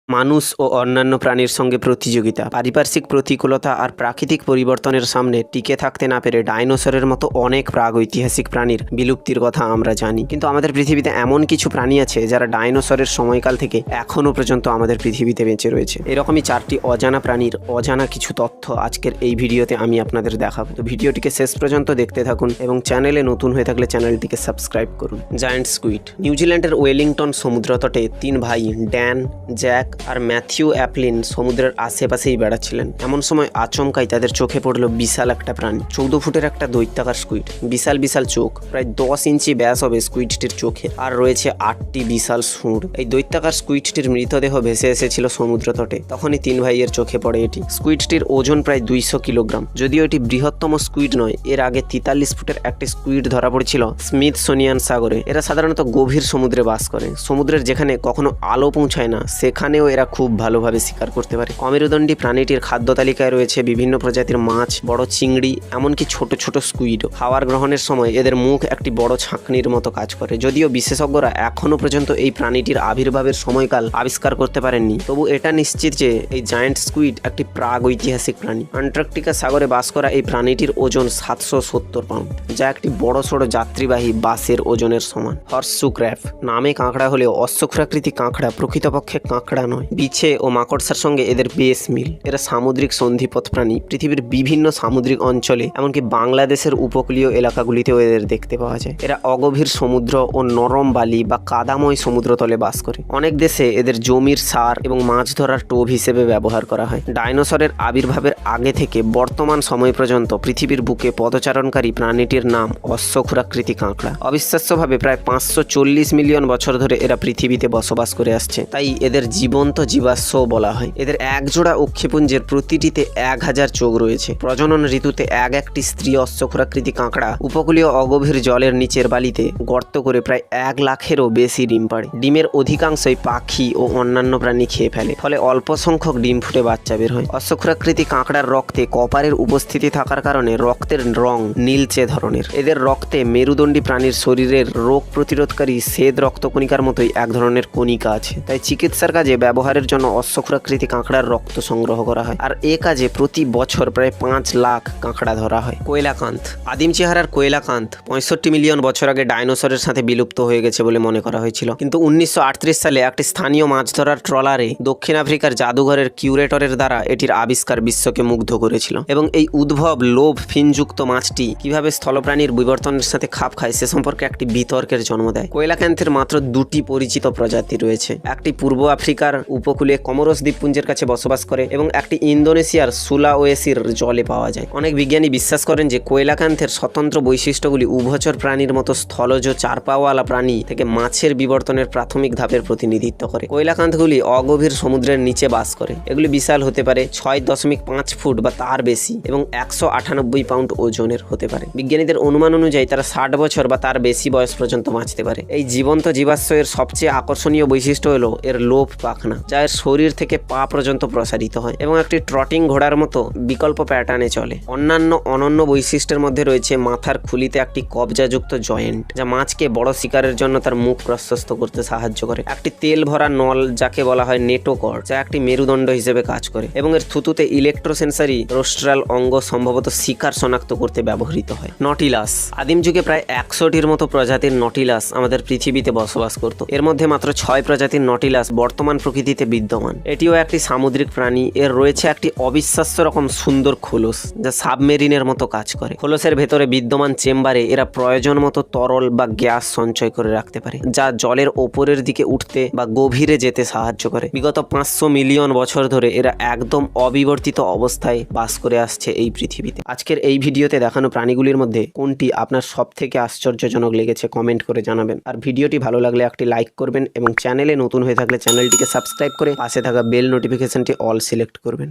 মানুষ ও অন্যান্য প্রাণীর সঙ্গে প্রতিযোগিতা, পারিপার্শ্বিক প্রতিকূলতা আর প্রাকৃতিক পরিবর্তনের সামনে টিকে থাকতে না পেরে ডাইনোসরের মতো অনেক প্রাগৈতিহাসিক প্রাণীর বিলুপ্তির কথা আমরা জানি। কিন্তু আমাদের পৃথিবীতে এমন কিছু প্রাণী আছে যারা ডাইনোসরের সময়কাল থেকে এখনও পর্যন্ত আমাদের পৃথিবীতে বেঁচে রয়েছে। এরকমই 4টি অজানা প্রাণীর অজানা কিছু তথ্য আজকের এই ভিডিওতে আমি আপনাদের দেখাবো। তো ভিডিওটিকে শেষ পর্যন্ত দেখতে থাকুন এবং চ্যানেলে নতুন হয়ে থাকলে চ্যানেলটিকে সাবস্ক্রাইব করুন। Giant squid. নিউজিল্যান্ডের ওয়েলিংটন সমুদ্রতটে 3 ভাই ড্যান, জ্যাক আর ম্যাথিউ অ্যাপলিন সমুদ্রের আশেপাশেই বেড়াচ্ছিলেন। এমন সময় আচমকাই তাদের চোখে পড়ল বিশাল একটা প্রাণী, 14 ফুটের একটা দৈত্যাকার স্কুইড। বিশাল বিশাল চোখ, প্রায় 10 ইঞ্চি ব্যাস হবে স্কুইডটির চোখে, আর রয়েছে 8টি বিশাল সুঁড়। এই দৈত্যাকার স্কুইডটির মৃতদেহ ভেসে এসেছিল সমুদ্র তটে। তখনই 3 ভাইয়ের চোখে পড়ে এটি। স্কুইডটির ওজন প্রায় 200 কিলোগ্রাম। যদিও এটি বৃহত্তম স্কুইড নয়, এর আগে 43 ফুটের একটি স্কুইড ধরা পড়েছিল স্মিথসোনিয়ান সাগরে। এরা সাধারণত গভীর সমুদ্রে বাস করে। সমুদ্রের যেখানে কখনো আলো পৌঁছায় না সেখানেও এরা খুব ভালোভাবে শিকার করতে পারে। অমেরুদণ্ডী প্রাণীটির খাদ্য তালিকায় রয়েছে বিভিন্ন প্রজাতির মাছ, বড় চিংড়ি, এমনকি ছোট ছোট স্কুইডও। খাবার গ্রহণের সময় এদের মুখ একটি বড় ছাঁকনির মতো কাজ করে। যদিও বিশেষজ্ঞরা এখনো পর্যন্ত এই প্রাণীটির আবির্ভাবের সময়কাল আবিষ্কার করতে পারেননি, তবু এটা নিশ্চিত যে এই জায়ান্ট স্কুইড একটি প্রাগৈতিহাসিক প্রাণী। আন্টার্কটিকা সাগরে বাস করা এই প্রাণীটির ওজন 770 পাউন্ড, যা একটি বড়সড় যাত্রীবাহী বাসের ওজনের সমান। Horseshoe crab. নামে কাঁকড়া হলেও অশ্বক্ষুরাকৃতি কাঁকড়া প্রকৃতপক্ষে কাঁকড়া নয়। বিছে ও মাকড়সার সঙ্গে এদের বেশ মিল। এরা সামুদ্রিক সন্ধিপথ প্রাণী। পৃথিবীর বিভিন্ন সামুদ্রিক অঞ্চলে, এমনকি বাংলাদেশের উপকূলীয় এলাকাগুলিতেও এদের দেখতে পাওয়া যায়। এরা অগভীর সমুদ্র ও নরম বালি বা কাদাময় সমুদ্রতলে বাস করে। অনেক দেশে এদের জমির সার এবং মাছ ধরার টোপ হিসেবে ব্যবহার করা হয়। ডাইনোসরের আবির্ভাবের আগে থেকে বর্তমান সময় পর্যন্ত পৃথিবীর বুকে পদচারণকারী প্রাণীটির নাম অশ্বক্ষুরাকৃতি কাঁকড়া। অবিশ্বাস্যভাবে প্রায় 540 মিলিয়ন বছর ধরে এরা পৃথিবীতে বসবাস করে আসছে, তাই এদের জীবন্ত জীবাশ্ম বলা হয়। এদের একজোড়া অক্ষিপুঞ্জের প্রতিটিতে 1000 চোখ রয়েছে। প্রজনন ঋতুতে একটি স্ত্রী অশ্বক্ষুরাকৃতি কাঁকড়া উপকূলীয় অগভীর জলের নিচের বালিতে গর্ত করে প্রায় 1 লাখেরও বেশি ডিম পাড়ে। ডিমের অধিকাংশই পাখি ও অন্যান্য প্রাণী খেয়ে ফেলে, ফলে অল্প সংখ্যক ডিম ফুটে বাচ্চা বের হয়। অশ্বক্ষুরাকৃতি কাঁকড়ার রক্তে কপারের উপস্থিতি থাকার কারণে রক্তের রং নীলচে ধরনের। এদের রক্তে মেরুদণ্ডী প্রাণীর শরীরের রোগ প্রতিরোধকারী শ্বেত রক্তকণিকার মতোই এক ধরনের কণিকা আছে, তাই চিকিৎসার কাজে ব্যবহারের জন্য অশ্বক্ষুরাকৃতি কাঁকড়ার রক্ত সংগ্রহ করা হয়। আর এ কাজে প্রতি বছর প্রায় 5 লাখ কাঁকড়া ধরা হয়। কোয়েলাকান্থ। আদিম চেহারার কোয়েলাকান্থ 65 মিলিয়ন বছর আগে ডাইনোসরের সাথে বিলুপ্ত হয়ে গেছে বলে মনে করা হয়েছিল, কিন্তু 1938 সালে একটি স্থানীয় মাছ ধরার ট্রলারে দক্ষিণ আফ্রিকার জাদুঘরের কিউরেটরের দ্বারা এটির আবিষ্কার বিশ্বকে মুগ্ধ করেছিল। এবং এই উদ্ভব লোভ ফিনযুক্ত মাছটি কিভাবে স্থলপ্রাণীর বিবর্তনের সাথে খাপ খায় সে সম্পর্কে একটি বিতর্কের জন্ম দেয়। কোয়েলাকান্থের মাত্র 2টি পরিচিত প্রজাতি রয়েছে। একটি পূর্ব আফ্রিকার উপকূলে কমোরস দ্বীপপুঞ্জের কাছে বসবাস করে এবং একটি ইন্দোনেশিয়ার সুলাওয়েসির জলে পাওয়া যায়। অনেক বিজ্ঞানী বিশ্বাস করেন যে কোয়েলাকান্থের স্বতন্ত্র বৈশিষ্ট্যগুলি উভচর প্রাণীর মতো স্থলজ 4 পাওয়ালা প্রাণী থেকে মাছের বিবর্তনের প্রাথমিক ধাপের প্রতিনিধিত্ব করে। কোয়েলাকান্থগুলি অগভীর সমুদ্রের নিচে বাস করে। এগুলি বিশাল হতে পারে, 6.5 ফুট বা তার বেশি, এবং 198 পাউন্ড ওজনের হতে পারে। বিজ্ঞানীদের অনুমান অনুযায়ী তারা 60 বছর বা তার বেশি বয়স পর্যন্ত বাঁচতে পারে। এই জীবন্ত জীবাশ্ম এর সবচেয়ে আকর্ষণীয় বৈশিষ্ট্য হলো এর লোভ পাখনা, যা এর শরীর থেকে পা পর্যন্ত প্রসারিত হয় এবং একটি ট্রটিং ঘোড়ার মতো বিকল্প প্যাটার্নে চলে। অন্যান্য অনন্য বৈশিষ্ট্যের মধ্যে রয়েছে মাথার খুলিতে একটি কবজাযুক্ত জয়েন্ট, যা মাছকে বড় শিকারের জন্য তার মুখ প্রশস্ত করতে সাহায্য করে। একটি তেল ভরা নল, যাকে বলা হয় নেটোকর্ড, যা একটি মেরুদণ্ড হিসেবে কাজ করে, এবং এর থুতুতে ইলেকট্রোসেন্সারি রোস্ট্রাল অঙ্গ সম্ভবত শিকার শনাক্ত করতে ব্যবহৃত হয়। নটিলাস। আদিম যুগে প্রায় 100টির মতো প্রজাতির নটিলাস আমাদের পৃথিবীতে বসবাস করত। এর মধ্যে মাত্র 6 প্রজাতির নটিলাস বর্তমান প্রকৃতিতে বিদ্যমান। এটিও একটি সামুদ্রিক প্রাণী। এর রয়েছে একটি অবিশ্বাস্য রকম সুন্দর খোলস, যা সাবমেরিনের মতো কাজ করে। খোলসের ভেতরে বিদ্যমান চেম্বারে এরা প্রয়োজন মতো তরল বা গ্যাস সঞ্চয় করে রাখতে পারে, যা জলের ওপরের দিকে উঠতে বা গভীরে যেতে সাহায্য করে। বিগত 500 মিলিয়ন বছর ধরে এরা একদম অবিবর্তিত অবস্থায় বাস করে আসছে এই পৃথিবীতে। আজকের এই ভিডিওতে দেখানো প্রাণীগুলির মধ্যে কোনটি আপনার সবথেকে আশ্চর্যজনক লেগেছে কমেন্ট করে জানাবেন। আর ভিডিওটি ভালো লাগলে একটি লাইক করবেন এবং চ্যানেলে নতুন হয়ে থাকলে চ্যানেলটিকে সাবস্ক্রাইব করে পাশে থাকা বেল নোটিফিকেশনটি অল সিলেক্ট করবেন।